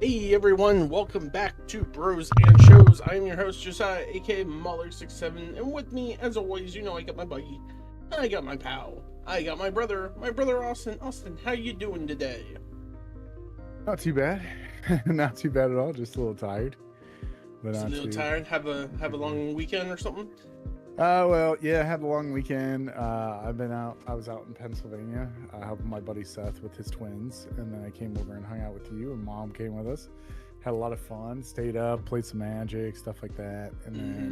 Hey everyone, welcome back to Bros and Shows. I am your host Josiah, aka Muller67, and with me, as always, I got my buddy, I got my pal, I got my brother Austin. Austin, how you doing today? Not too bad. Not too bad at all. Just a little tired, but Just a not little too tired. Have a bad. long weekend or something? Well, yeah, I had a long weekend. I've been out. I was out in Pennsylvania, helping my buddy Seth with his twins, and then I came over and hung out with you. And Mom came with us. Had a lot of fun. Stayed up, played some Magic, stuff like that. And Mm-hmm.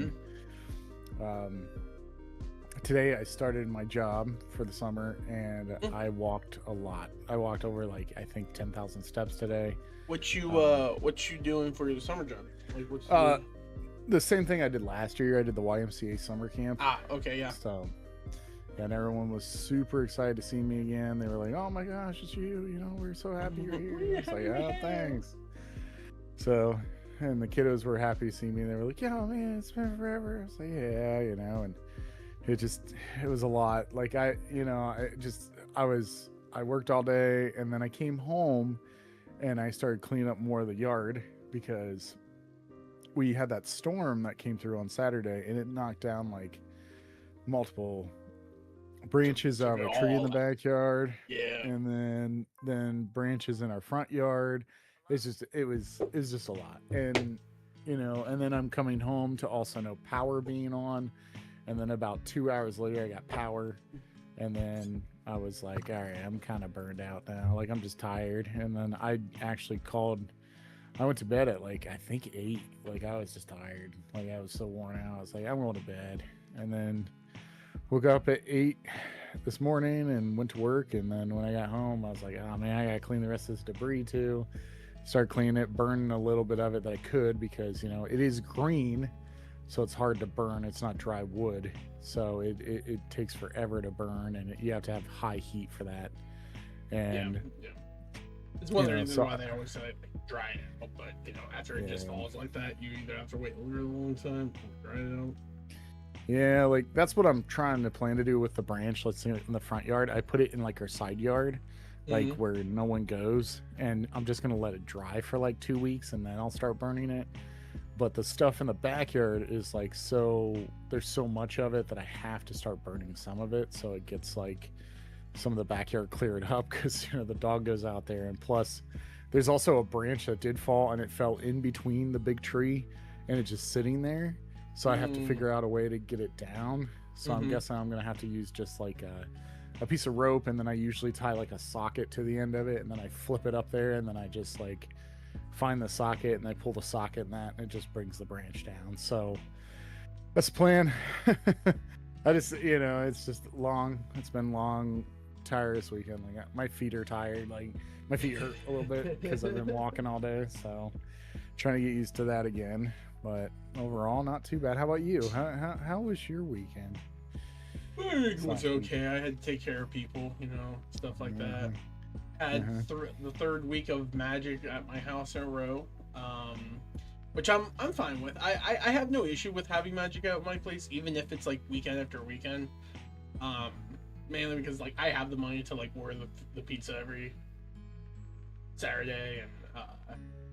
then um, today I started my job for the summer, and I walked a lot. I walked over like I think 10,000 steps today. Um, What you doing for your summer job? Like what's uh, the the same thing I did last year. I did the YMCA summer camp. okay, yeah. So, and everyone was super excited to see me again. They were like, "Oh my gosh, it's you! You know, we're so happy you're here." I was like, "Oh, thanks." So, and the kiddos were happy to see me. They were like, "Yeah, man, it's been forever." I was like, "Yeah, you know," and it was a lot. Like I worked all day, and then I came home, and I started cleaning up more of the yard because we had that storm that came through on Saturday, and it knocked down like multiple branches Took of it a tree in the all. backyard, Yeah. and then branches in our front yard. It was just a lot, and and then I'm coming home to also know power being on, and then about 2 hours later I got power, and then I was like, all right, I'm kind of burned out now. Like I'm just tired, and then I actually called. I went to bed at like I think 8. Like I was just tired. Like I was so worn out. I was like, I'm going to bed, and then woke up at 8 this morning and went to work. And then when I got home, I was like, oh man, I gotta clean the rest of this debris too. Start cleaning it, burning a little bit of it that I could because it is green, so it's hard to burn. It's not dry wood, so it takes forever to burn, and you have to have high heat for that. Yeah. And Yeah. It's one of the reasons so why they always say like dry it out, but after it just yeah, falls like that, you either have to wait a really long time or dry it out. yeah, like that's what I'm trying to plan to do with the branch. Let's say in the front yard, I put it in like our side yard, like Mm-hmm. where no one goes, and I'm just gonna let it dry for like 2 weeks, and then I'll start burning it. But the stuff in the backyard is like there's so much of it that I have to start burning some of it, so it gets like some of the backyard cleared up because the dog goes out there, and plus there's also a branch that did fall and it fell in between the big tree, and it's just sitting there, so I have to Mm-hmm. figure out a way to get it down. So I'm Mm-hmm. guessing I'm gonna have to use just like a piece of rope, and then I usually tie like a socket to the end of it, and then I flip it up there, and then I just like find the socket and I pull the socket in that, and it just brings the branch down. So that's the plan. I just it's just long. It's been long, tireless weekend. Like my feet are tired. Like my feet hurt a little bit because I've been walking all day. So trying to get used to that again. But overall, not too bad. How about you? How was your weekend? It was Slash week. okay. I had to take care of people, stuff like that. Mm-hmm. Had Uh-huh. the third week of magic at my house in a row, which I'm fine with. I have no issue with having magic at my place, even if it's like weekend after weekend. Um, Mainly because like I have the money to like order the pizza every Saturday, and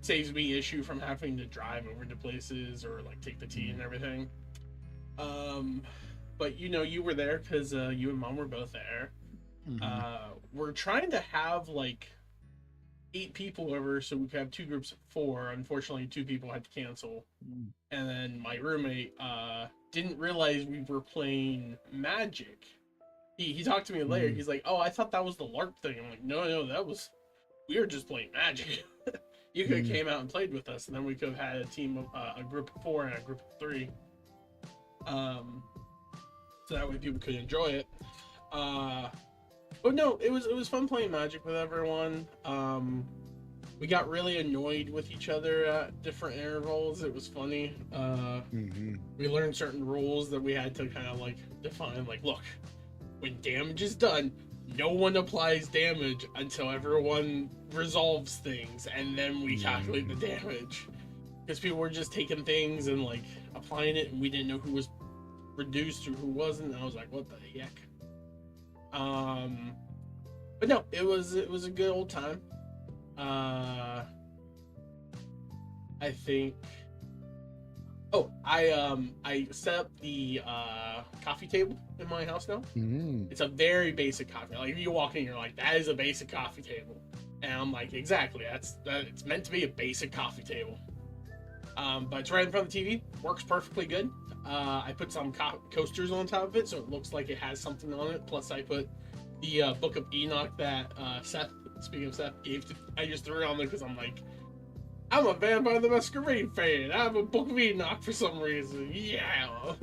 saves me issue from having to drive over to places or like take the tea and everything. Um, but you were there because you and mom were both there. Mm-hmm. We're trying to have like 8 people over so we could have two groups of four. Unfortunately, 2 people had to cancel, and then my roommate didn't realize we were playing Magic. He talked to me later. Mm-hmm. He's like, "Oh, I thought that was the LARP thing." I'm like, "No, no, that was we were just playing Magic." You could have Mm-hmm. came out and played with us, and then we could have had a team of a group of 4 and a group of 3. Um, so that way people could enjoy it. Uh, but no, it was fun playing Magic with everyone. We got really annoyed with each other at different intervals. It was funny. Mm-hmm. We learned certain rules that we had to kind of like define. Like, look, when damage is done, no one applies damage until everyone resolves things, and then we calculate the damage. Because people were just taking things and like applying it, and we didn't know who was reduced or who wasn't. And I was like, what the heck? Um, but no, it was a good old time. Uh, I think. Oh, I set up the coffee table in my house now. Mm. It's a very basic coffee. Like if you walk in, you're like, that is a basic coffee table, and I'm like, exactly. That. It's meant to be a basic coffee table. But it's right in front of the TV. Works perfectly good. I put some coasters on top of it, so it looks like it has something on it. Plus, I put the Book of Enoch that Seth, speaking of Seth, gave to. I just threw it on there because I'm like, I'm a Vampire the Masquerade fan. I have a Book of Enoch for some reason. Yeah.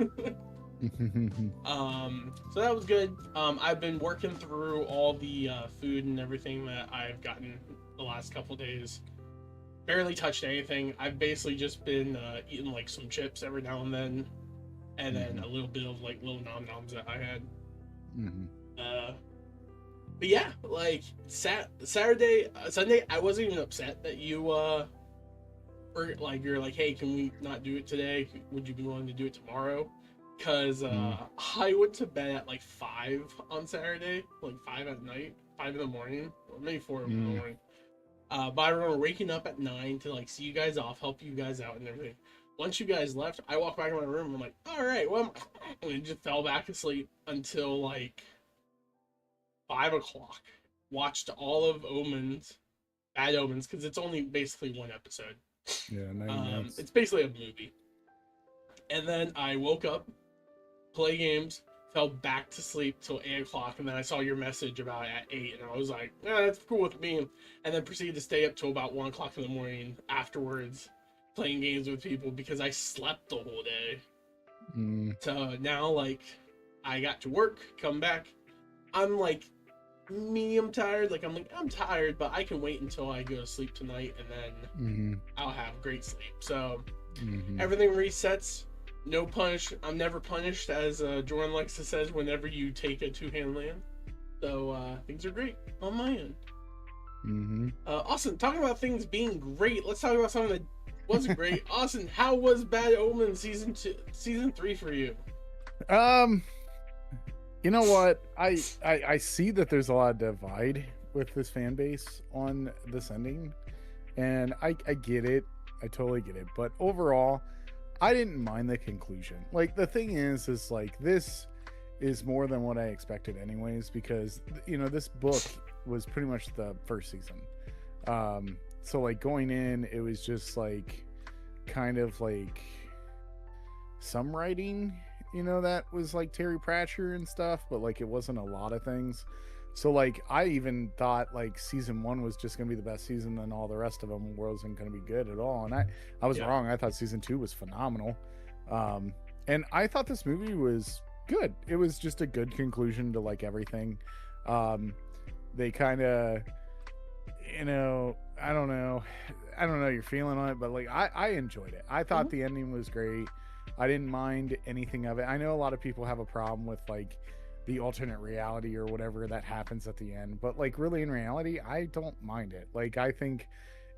So that was good. I've been working through all the food and everything that I've gotten the last couple days. Barely touched anything. I've basically just been eating like some chips every now and then a little bit of like little nom noms that I had. But yeah, like Sunday, I wasn't even upset that you or like you're like, hey, can we not do it today? Would you be willing to do it tomorrow? Because I went to bed at like 5 on Saturday, like 5 at night, 5 in the morning, or maybe 4 in the morning. But I remember waking up at 9 to like see you guys off, help you guys out and everything. Once you guys left, I walked back in my room and I'm like, all right, well, and I just fell back asleep until like 5 o'clock. Watched all of Bad Omens, because it's only basically one episode. Yeah, 90 minutes. It's basically a movie. And then I woke up, play games, fell back to sleep till 8 o'clock, and then I saw your message about it at 8, and I was like, yeah, that's cool with me. And then proceeded to stay up till about 1 o'clock in the morning afterwards, playing games with people because I slept the whole day. So now, like, I got to work, come back. I'm like medium tired. Like, I'm tired, but I can wait until I go to sleep tonight, and then I'll have great sleep. So everything resets. No punish. I'm never punished, as Jordan likes to say, whenever you take a 2-hand land. So things are great on my end. Austin, talking about things being great, let's talk about something that wasn't great. Austin, how was Bad Omen season 3 for you? You know what? I see that there's a lot of divide with this fan base on this ending, and I get it. I totally get it. But overall, I didn't mind the conclusion. Like, the thing is like, this is more than what I expected anyways, because, you know, this book was pretty much the first season. So like going in, it was just like kind of like some writing, you know, that was like Terry Pratchett and stuff, but like it wasn't a lot of things. So like I even thought like season 1 was just gonna be the best season, and all the rest of them wasn't gonna be good at all. And I was wrong. I thought season 2 was phenomenal. And I thought this movie was good. It was just a good conclusion to like everything. They kind of, you know, I don't know your feeling on it, but like I enjoyed it. I thought the ending was great. I didn't mind anything of it. I know a lot of people have a problem with like the alternate reality or whatever that happens at the end, but like really in reality, I don't mind it. Like, I think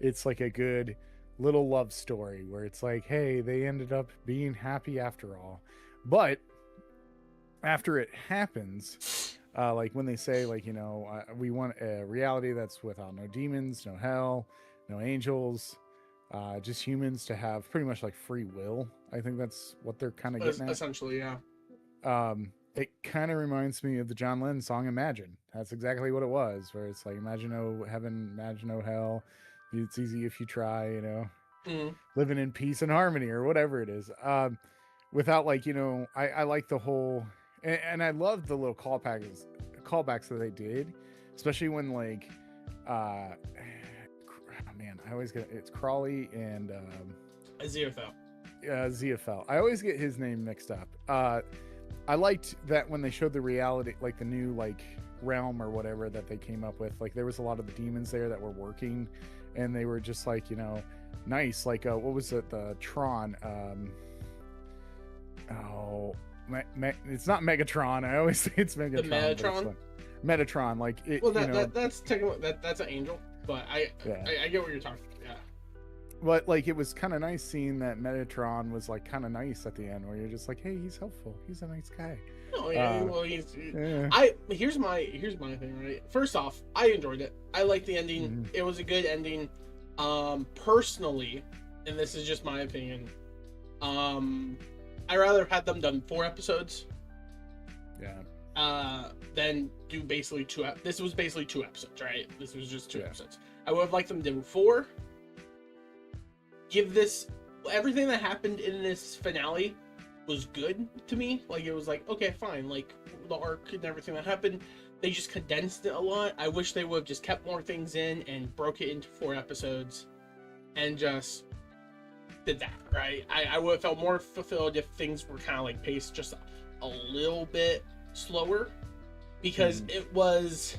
it's like a good little love story where it's like, hey, they ended up being happy after all. But after it happens, like when they say like, you know, we want a reality that's without no demons, no hell, no angels, just humans to have pretty much like free will. I think that's what they're kind of getting at. Essentially, yeah. It kind of reminds me of the John Lennon song Imagine. That's exactly what it was, where it's like, imagine no heaven, imagine no hell. It's easy if you try, you know, living in peace and harmony, or whatever it is. Without like, you know, I like the whole, and I love the little callbacks that they did, especially when like, man, I always get, it's Crawley and Aziraphale. Aziraphale. I always get his name mixed up. I liked that when they showed the reality, like the new like realm or whatever that they came up with, like there was a lot of the demons there that were working, and they were just like, you know, nice. Like what was it, the Tron? It's not Megatron. I always say it's Megatron. The Metatron. Metatron, like it. Well, that's technically that's an angel, but I get what you're talking about. Yeah. But like it was kind of nice seeing that Metatron was like kind of nice at the end, where you're just like, hey, he's helpful, he's a nice guy. Oh yeah, well here's my thing, right? First off, I enjoyed it. I liked the ending. It was a good ending. Personally, and this is just my opinion. I rather have had them done 4 episodes. Yeah. Than do basically 2. This was basically 2 episodes, right? This was just 2 episodes. I would have liked them to do 4. Give this everything that happened in this finale was good to me. Like, it was like, okay, fine. Like, the arc and everything that happened, they just condensed it a lot. I wish they would have just kept more things in and broke it into 4 episodes and just did that, right? I would have felt more fulfilled if things were kind of like paced just a little bit slower, because it was,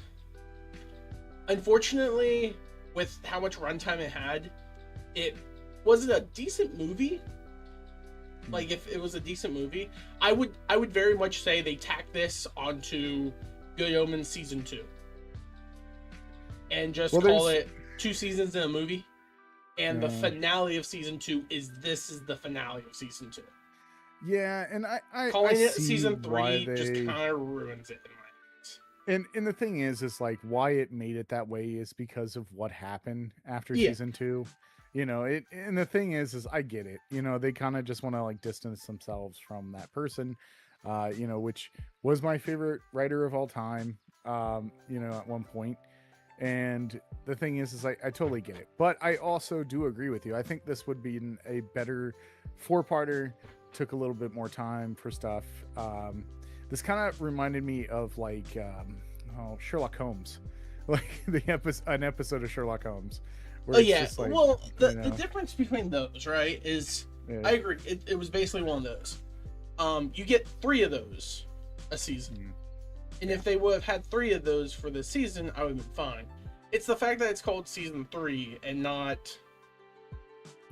unfortunately, with how much runtime it had, it wasn't a decent movie. Like, if it was a decent movie, I would very much say they tacked this onto Good Omens season 2 and just call it 2 seasons in a movie, and the finale of season 2 is the finale of season 2. Yeah, and I calling I it see season 3 why just kind of ruins it in my eyes. And the thing is like why it made it that way is because of what happened after Yeah. season 2. You know, and the thing is I get it. You know, they kind of just want to like distance themselves from that person, you know, which was my favorite writer of all time, you know, at one point. And the thing is I totally get it. But I also do agree with you. I think this would be a better 4-parter, took a little bit more time for stuff. This kind of reminded me of like Sherlock Holmes, like an episode of Sherlock Holmes. Oh yeah, like, well, the difference between those, right, is I agree. It was basically one of those. You get 3 of those a season, and if they would have had 3 of those for the season, I would have been fine. It's the fact that it's called season 3 and not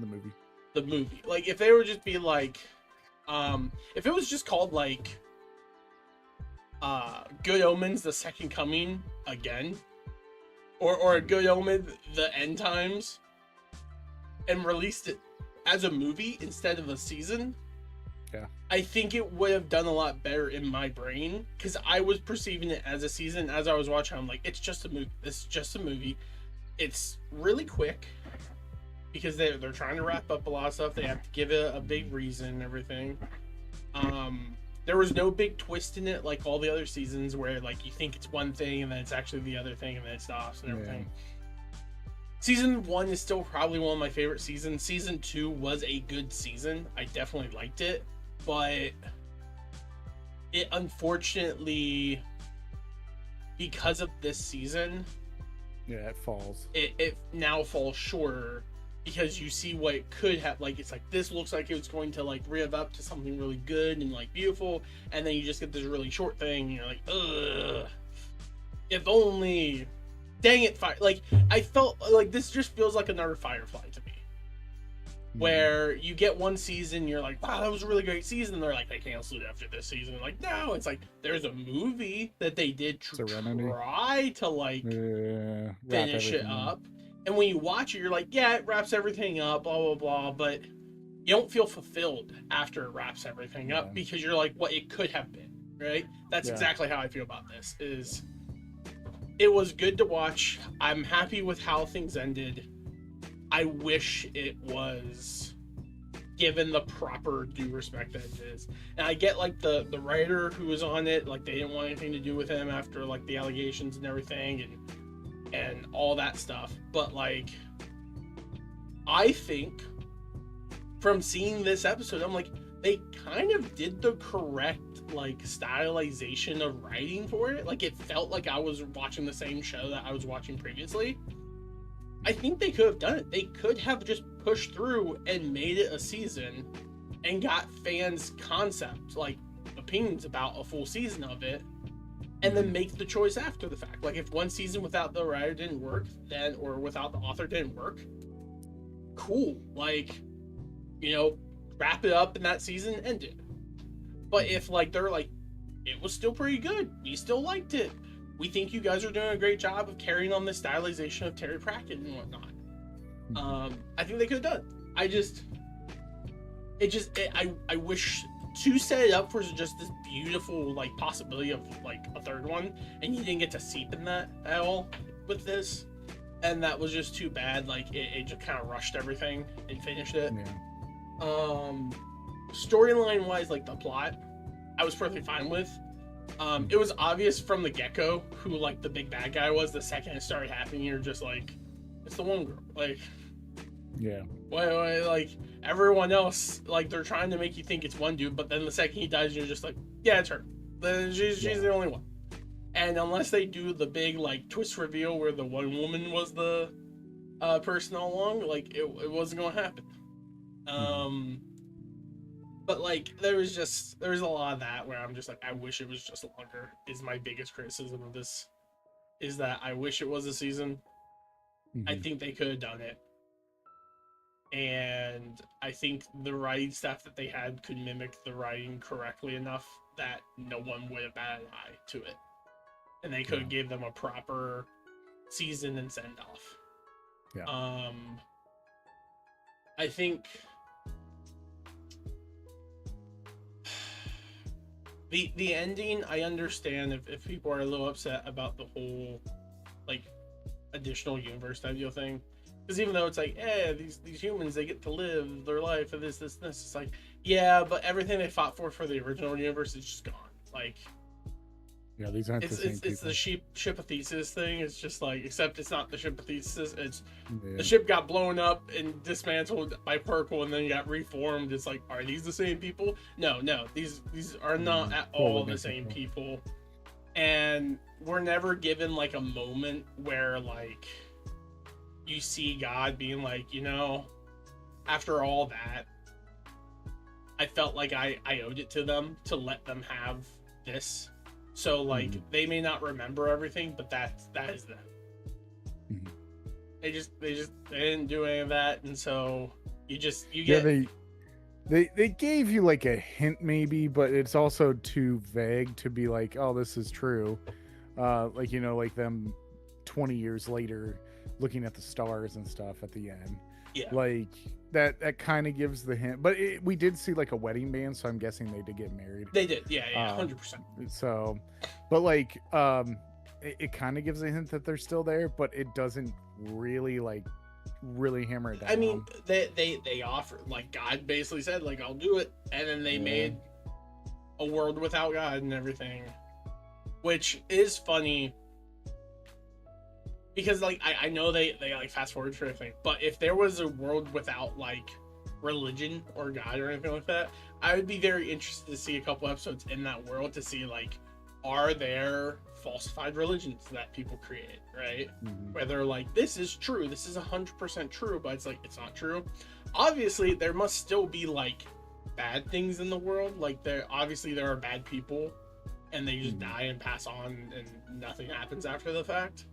the movie. The movie, like, if they were just be like, if it was just called like, Good Omens: The Second Coming again. Or a Good Omen, The End Times, and released it as a movie instead of a season, I think it would have done a lot better in my brain, because I was perceiving it as a season. As I was watching, I'm like, it's just a movie. This is just a movie. It's really quick, because they're trying to wrap up a lot of stuff. They have to give it a big reason and everything. There was no big twist in it like all the other seasons where like you think it's one thing and then it's actually the other thing and then it stops and everything. Season 1 is still probably one of my favorite seasons. Season 2 was a good season. I definitely liked it, but it unfortunately, because of this season, it falls. It now falls shorter. Because you see what it could have, like, it's like, this looks like it's going to, like, rev up to something really good and, like, beautiful, and then you just get this really short thing, and you're like, ugh, if only, dang it, like, I felt, like, this just feels like another Firefly to me, where you get one season, you're like, wow, that was a really great season, and they're like, they canceled it after this season, and like, no, it's like, there's a movie that they did try to, like, finish it up. And when you watch it, you're like, yeah, it wraps everything up, blah, blah, blah. But you don't feel fulfilled after it wraps everything up because you're like, what it could have been, right? That's exactly how I feel about this. It was good to watch. I'm happy with how things ended. I wish it was given the proper due respect that it is. And I get, like, the writer who was on it, like, they didn't want anything to do with him after, like, the allegations and everything, and all that stuff, but like, I think from seeing this episode, I'm like, they kind of did the correct, like, stylization of writing for it. Like, it felt like I was watching the same show that I was watching previously. I think they could have done it. They could have just pushed through and made it a season and got fans' concept, like, opinions about a full season of it, and then make the choice after the fact. Like, if one season without the writer didn't work, then, or without the author didn't work, cool. Like, you know, wrap it up in that season, end it. But if, like, they're like, it was still pretty good, we still liked it, we think you guys are doing a great job of carrying on the stylization of Terry Pratchett and whatnot, I think they could have done. I wish to set it up for just this beautiful, like, possibility of, like, a third one, and you didn't get to seep in that at all with this. and that was just too bad. Like it just kind of rushed everything and finished it. Yeah. Storyline wise, like the plot, I was perfectly fine with. It was obvious from the get-go who like the big bad guy was. The second it started happening, you're just like, it's the one girl. Like, Yeah. why like everyone else, like they're trying to make you think it's one dude, but then the second he dies, you're just like, yeah, it's her. She's the only one. And unless they do the big like twist reveal where the one woman was the person all along, like it wasn't gonna happen. But like there was a lot of that where I'm just like, I wish it was just longer. Is my biggest criticism of this, is that I wish it was a season. I think they could have done it, and I think the writing staff that they had could mimic the writing correctly enough that no one would have batted an eye to it, and they could have gave them a proper season and send off. Yeah. I think the ending, I understand if people are a little upset about the whole like additional universe type deal thing, because even though it's like, these humans, they get to live their life and this, it's like, yeah, but everything they fought for the original universe is just gone. Like, yeah, these aren't the same people. It's the ship of Theseus thing. It's just like, except it's not the ship of Theseus. It's Yeah. the ship got blown up and dismantled by Purple and then got reformed. It's like, are these the same people? No, these are not at all the same people. And we're never given like a moment where like you see God being like, you know, after all that, I felt like I owed it to them to let them have this. So like they may not remember everything, but that is them. They didn't do any of that, and so you get. They gave you like a hint maybe, but it's also too vague to be like, oh, this is true. Like, you know, like them 20 years later looking at the stars and stuff at the end. Yeah. Like that kind of gives the hint, but we did see like a wedding band, so I'm guessing they did get married. They did, yeah, 100%. So, but like, it kind of gives a hint that they're still there, but it doesn't really hammer it down. I mean, they offered, like, God basically said, like, I'll do it, and then they made a world without God and everything, which is funny. Because like I know they like fast forward for everything, but if there was a world without like religion or God or anything like that, I would be very interested to see a couple episodes in that world to see like, are there falsified religions that people create, right? Whether like this is true, this is 100% true, but it's like it's not true. Obviously, there must still be like bad things in the world. Like there are bad people, and they just die and pass on, and nothing happens after the fact.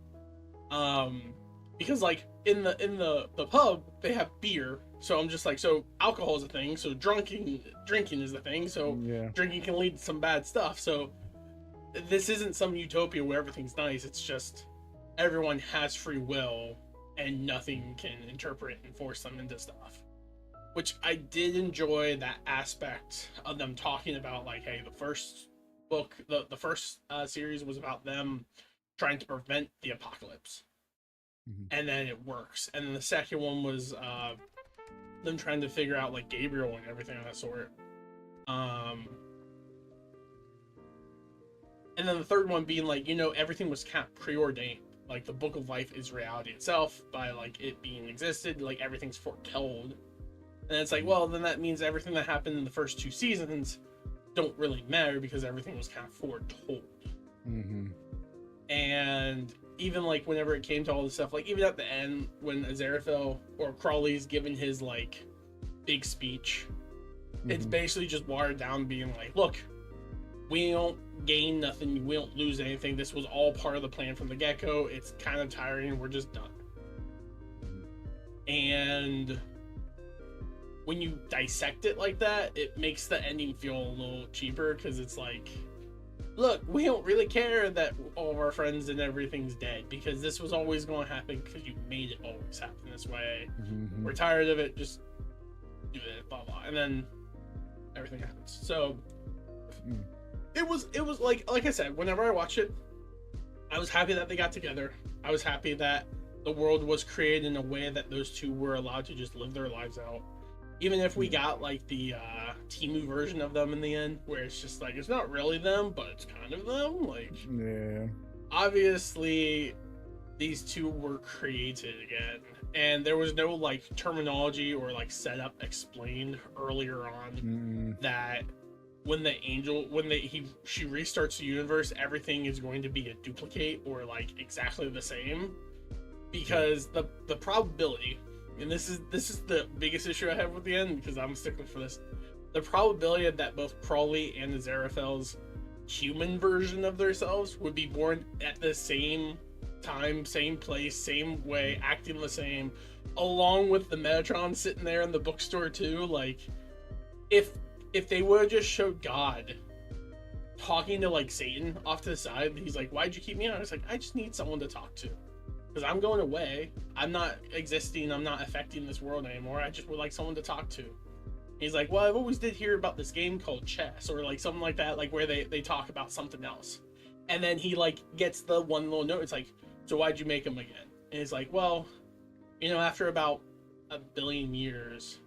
Because like in the pub they have beer, so I'm just like, so alcohol is a thing, so drinking is a thing, so drinking can lead to some bad stuff. So this isn't some utopia where everything's nice. It's just everyone has free will and nothing can interpret and force them into stuff, which I did enjoy that aspect of them talking about, like, hey, the first book, the first series was about them trying to prevent the apocalypse, and then it works, and then the second one was them trying to figure out like Gabriel and everything of that sort, and then the third one being like, you know, everything was kind of preordained, like the book of life is reality itself by like it being existed, like everything's foretold. And it's like, well, then that means everything that happened in the first two seasons don't really matter because everything was kind of foretold. And even like whenever it came to all this stuff, like even at the end when Aziraphale or Crawley's given his like big speech, it's basically just watered down, being like, look, we don't gain nothing, we don't lose anything. This was all part of the plan from the get-go. It's kind of tiring, we're just done. And when you dissect it like that, it makes the ending feel a little cheaper, because it's like, look, we don't really care that all of our friends and everything's dead, because this was always going to happen because you made it always happen this way. We're tired of it, just do it, blah blah, and then everything happens. So it was like I said, whenever I watched it, I was happy that they got together. I was happy that the world was created in a way that those two were allowed to just live their lives out. Even if we got like the Timu version of them in the end, where it's just like it's not really them, but it's kind of them. Like, Yeah. obviously, these two were created again, and there was no like terminology or like setup explained earlier on that when the angel she restarts the universe, everything is going to be a duplicate or like exactly the same, because the probability, and this is the biggest issue I have with the end, because I'm sticking for this, the probability that both Crawley and the Aziraphale's human version of themselves would be born at the same time, same place, same way, acting the same, along with the Metatron sitting there in the bookstore too. Like, if they would have just showed God talking to like Satan off to the side, he's like, "Why'd you keep me on?" I was like, "I just need someone to talk to, because I'm going away. I'm not existing. I'm not affecting this world anymore. I just would like someone to talk to." He's like, "Well, I've always did hear about this game called chess," or like something like that, like where they talk about something else. And then he like gets the one little note. It's like, "So why'd you make him again?" And he's like, "Well, after about 1 billion years,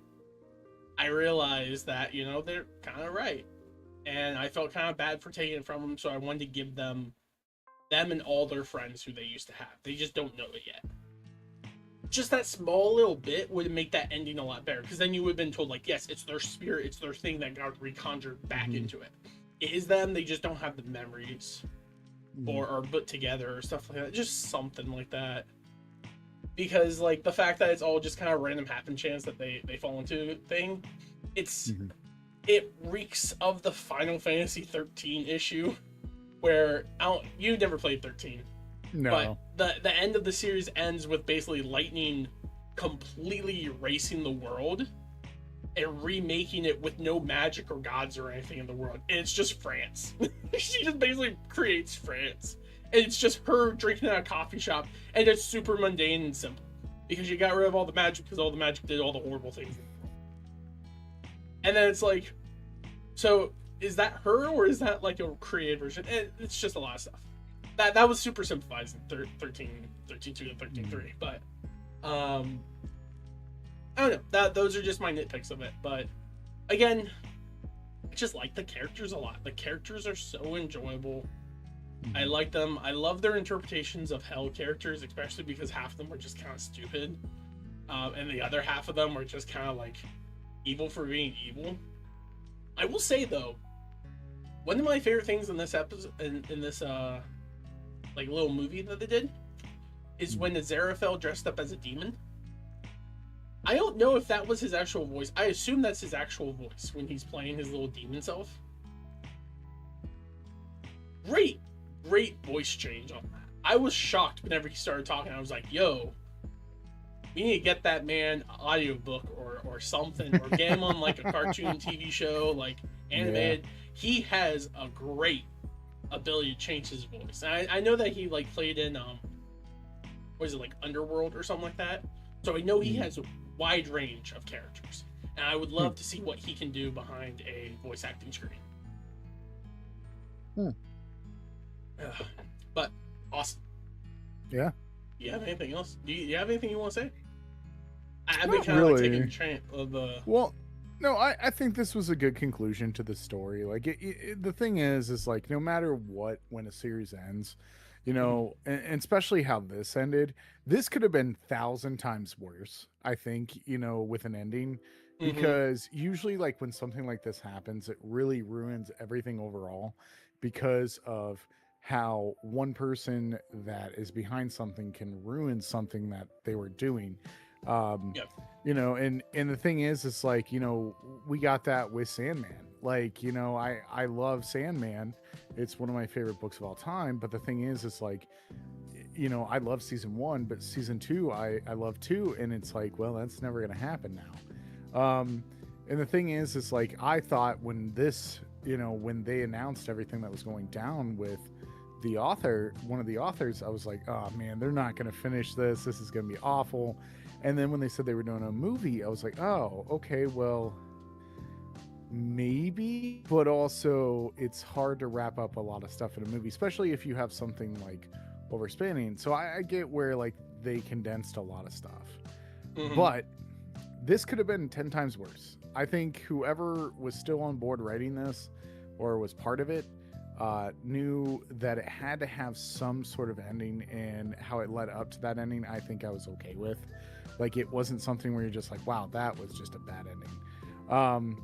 I realized that, they're kind of right. And I felt kind of bad for taking it from them, so I wanted to give them and all their friends who they used to have. They just don't know it yet." Just that small little bit would make that ending a lot better, because then you would have been told, like, yes, it's their spirit, it's their thing that got reconjured back into it. It is them, they just don't have the memories or are put together or stuff like that. Just something like that. Because, like, the fact that it's all just kind of random happen chance that they fall into thing, it reeks of the Final Fantasy 13 issue, where you never played 13. No. But the end of the series ends with basically Lightning completely erasing the world and remaking it with no magic or gods or anything in the world. And it's just France. She just basically creates France. And it's just her drinking at a coffee shop, and it's super mundane and simple. Because you got rid of all the magic, because all the magic did all the horrible things in the world. And then it's like, so is that her, or is that like a created version? And it's just a lot of stuff. That was super simplified in 13.2 and 13.3, but I don't know. Those are just my nitpicks of it. But again, I just like the characters a lot. The characters are so enjoyable. I like them. I love their interpretations of Hell characters, especially because half of them were just kind of stupid, and the other half of them were just kind of like evil for being evil. I will say though, one of my favorite things in this episode, in this like little movie that they did, is when Aziraphale dressed up as a demon. I don't know if that was his actual voice. I assume that's his actual voice when he's playing his little demon self. Great voice change on that. I was shocked whenever he started talking. I was like, "Yo, we need to get that man an audiobook or something, or get him on like a cartoon TV show, like animated." Yeah. He has a great ability to change his voice. And I know that he like played in what is it, like Underworld or something like that. So I know he has a wide range of characters, and I would love to see what he can do behind a voice acting screen. But awesome. Yeah. Do you have anything else? Do you have anything you want to say? I've been kind of like taking the train of the. Well, no, I think this was a good conclusion to the story. Like, the thing is like, no matter what, when a series ends, and especially how this ended, this could have been 1,000 times worse, I think, with an ending, because usually, like, when something like this happens, it really ruins everything overall, because of how one person that is behind something can ruin something that they were doing. And the thing is, it's like, we got that with Sandman. Like, I love Sandman. It's one of my favorite books of all time. But the thing is, it's like, I love season 1, but season 2, I love too. And it's like, well, that's never going to happen now. And the thing is, it's like, I thought when when they announced everything that was going down with the author, one of the authors, I was like, oh man, they're not going to finish this. This is going to be awful. And then when they said they were doing a movie, I was like, oh, okay, well, maybe. But also, it's hard to wrap up a lot of stuff in a movie, especially if you have something like overspanning. So I get where like they condensed a lot of stuff. Mhm. But this could have been 10 times worse. I think whoever was still on board writing this or was part of it knew that it had to have some sort of ending, and how it led up to that ending, I think I was okay with. Like, it wasn't something where you're just like, wow, that was just a bad ending.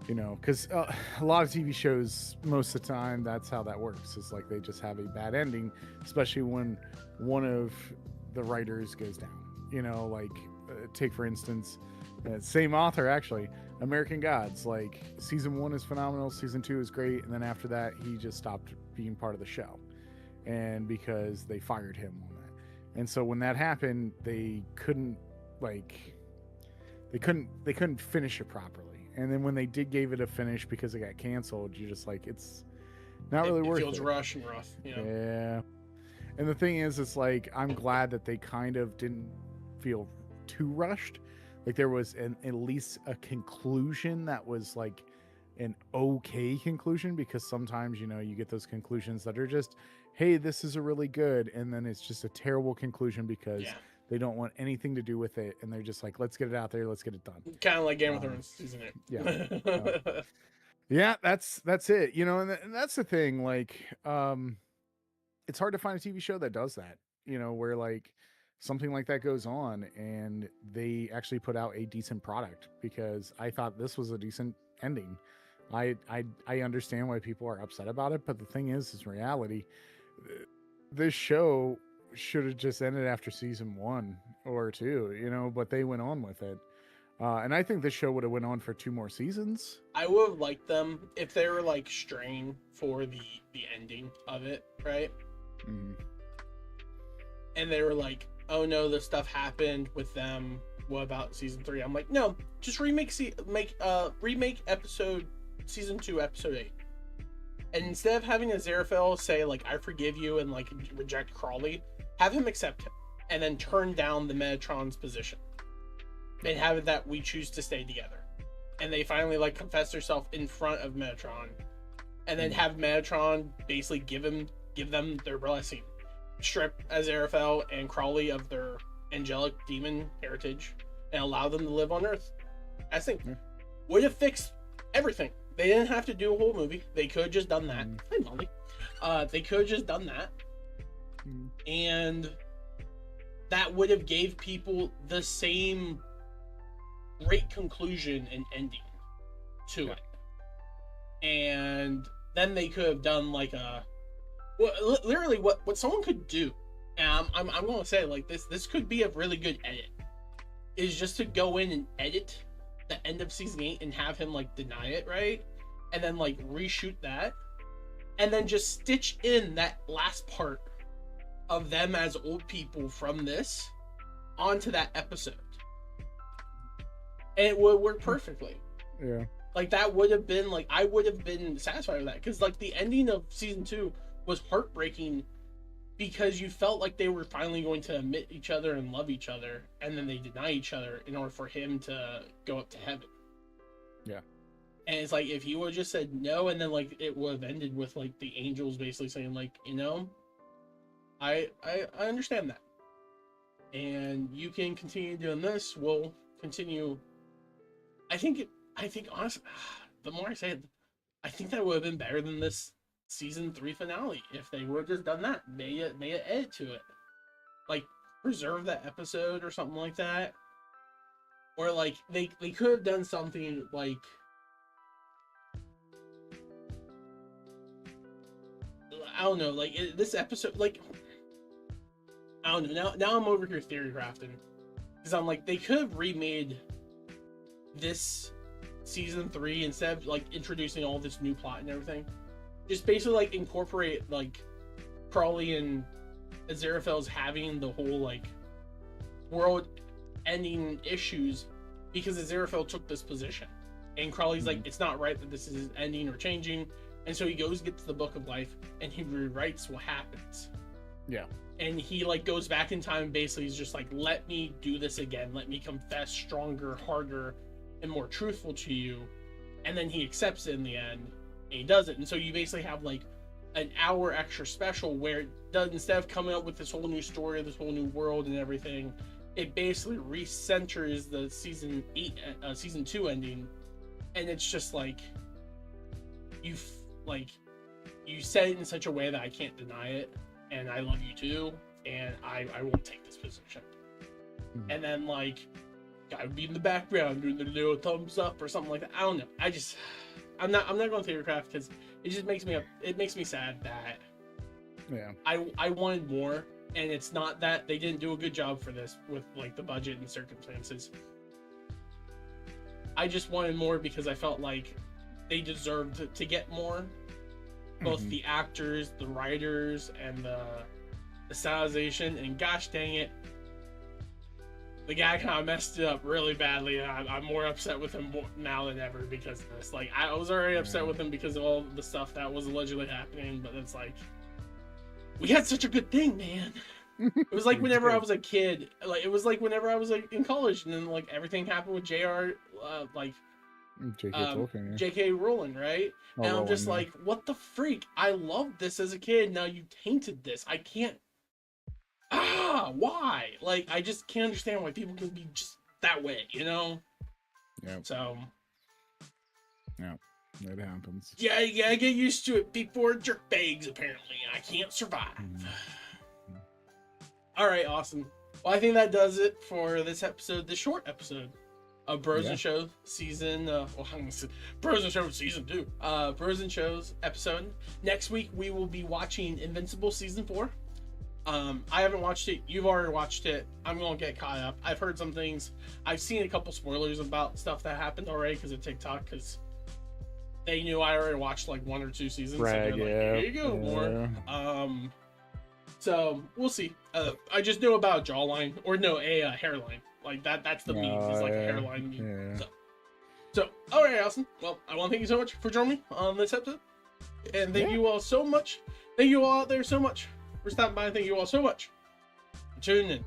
You know, because a lot of TV shows, most of the time, that's how that works. It's like they just have a bad ending, especially when one of the writers goes down. You know, like, take for instance, same author actually, American Gods. Like, season 1 is phenomenal, season 2 is great, and then after that, he just stopped being part of the show, and because they fired him on that. And so when that happened, they couldn't finish it properly. And then when they gave it a finish because it got canceled, you're just like, it's not really worth it. It feels rushed and rough. You know? Yeah. And the thing is, it's like, I'm glad that they kind of didn't feel too rushed. Like, there was at least a conclusion that was like an okay conclusion, because sometimes, you know, you get those conclusions that are just, hey, this is a really good, and then it's just a terrible conclusion because they don't want anything to do with it, and they're just like, let's get it out there, let's get it done. Kind of like Game of Thrones season 8. Yeah. Yeah, that's it. You know, and that's the thing. Like, it's hard to find a TV show that does that. You know, where like something like that goes on, and they actually put out a decent product, because I thought this was a decent ending. I understand why people are upset about it, but the thing is reality, this show should have just ended after season 1 or 2, you know, but they went on with it. And I think this show would have went on for 2 more seasons. I would have liked them if they were like straying for the ending of it, right? Mm-hmm. And they were like, oh no, this stuff happened with them. What about season 3? I'm like, no, just remake episode season 2, episode 8. And instead of having Aziraphale say like, I forgive you, and like reject Crawley, have him accept him and then turn down the Metatron's position. And have it that we choose to stay together. And they finally like confess herself in front of Metatron. And then have Metatron basically give them their blessing. Strip Aziraphale and Crawley of their angelic demon heritage and allow them to live on Earth. I think would have fixed everything. They didn't have to do a whole movie. They could have just done that. Hi, Molly. They could have just done that. And that would have gave people the same great conclusion and ending to it. And then they could have done like literally what someone could do, and I'm going to say like this could be a really good edit, is just to go in and edit the end of season 8 and have him like deny it, right? And then like reshoot that, and then just stitch in that last part of them as old people from this onto that episode. And it would work perfectly. Yeah. Like, that would have been, like, I would have been satisfied with that. Because, like, the ending of season 2 was heartbreaking because you felt like they were finally going to admit each other and love each other. And then they deny each other in order for him to go up to heaven. Yeah. And it's like, if he would have just said no, and then, like, it would have ended with, like, the angels basically saying, like, you know, I understand that. And you can continue doing this. We'll continue. I think honestly, the more I say it, I think that would have been better than this season 3 finale if they would have just done that. Made it edit to it, like preserve that episode or something like that, or like they could have done something like I don't know, like this episode, like I don't know. Now I'm over here theory crafting because I'm like, they could have remade this season 3 instead of like introducing all this new plot and everything. Just basically like incorporate like Crawley and Aziraphale's having the whole like world ending issues because Aziraphale took this position, and Crawley's like, it's not right that this is ending or changing, and so he goes, gets the Book of Life, and he rewrites what happens. Yeah. And he like goes back in time and basically is just like, let me do this again, let me confess stronger, harder, and more truthful to you. And then he accepts it in the end, and he does it. And so you basically have like an hour extra special where it does, instead of coming up with this whole new story, this whole new world and everything, it basically recenters the season 2 ending, and it's just like you you said it in such a way that I can't deny it, and I love you too, and I won't take this position. Mm-hmm. And then like guy would be in the background doing the little thumbs up or something like that. I don't know. I'm not going to take your craft because it just makes me sad that I wanted more, and it's not that they didn't do a good job for this with like the budget and circumstances. I just wanted more because I felt like they deserved to get more. Both the actors, the writers, and the stylization, and gosh dang it, the guy kind of messed it up really badly, and I'm more upset with him now than ever because of this. Like, I was already upset with him because of all the stuff that was allegedly happening, but it's like, we had such a good thing, man. It was like whenever I was a kid, like it was like whenever I was like in college, and then like everything happened with J.K. Rowling, right? And I'm just like, what the freak? I loved this as a kid. Now you tainted this. I can't. Why? Like, I just can't understand why people can be just that way, you know? Yeah. So. Yeah, it happens. Yeah, you gotta get used to it before jerkbags, apparently. I can't survive. All right, awesome. Well, I think that does it for this episode, the short episode of Bros and Shows season. Bros and Shows season 2. Bros and Shows episode. Next week we will be watching Invincible season 4. I haven't watched it. You've already watched it. I'm gonna get caught up. I've heard some things. I've seen a couple spoilers about stuff that happened already because of TikTok, because they knew I already watched like 1 or 2 seasons. Right, so they're like, here you go, more. So we'll see. I just know about a jawline, or no, a hairline. Like that's the meme. It's like a hairline meme. Yeah. So all right, Allison. Well, I want to thank you so much for joining me on this episode, and thank you all so much. Thank you all out there so much for stopping by. Thank you all so much for tuning in.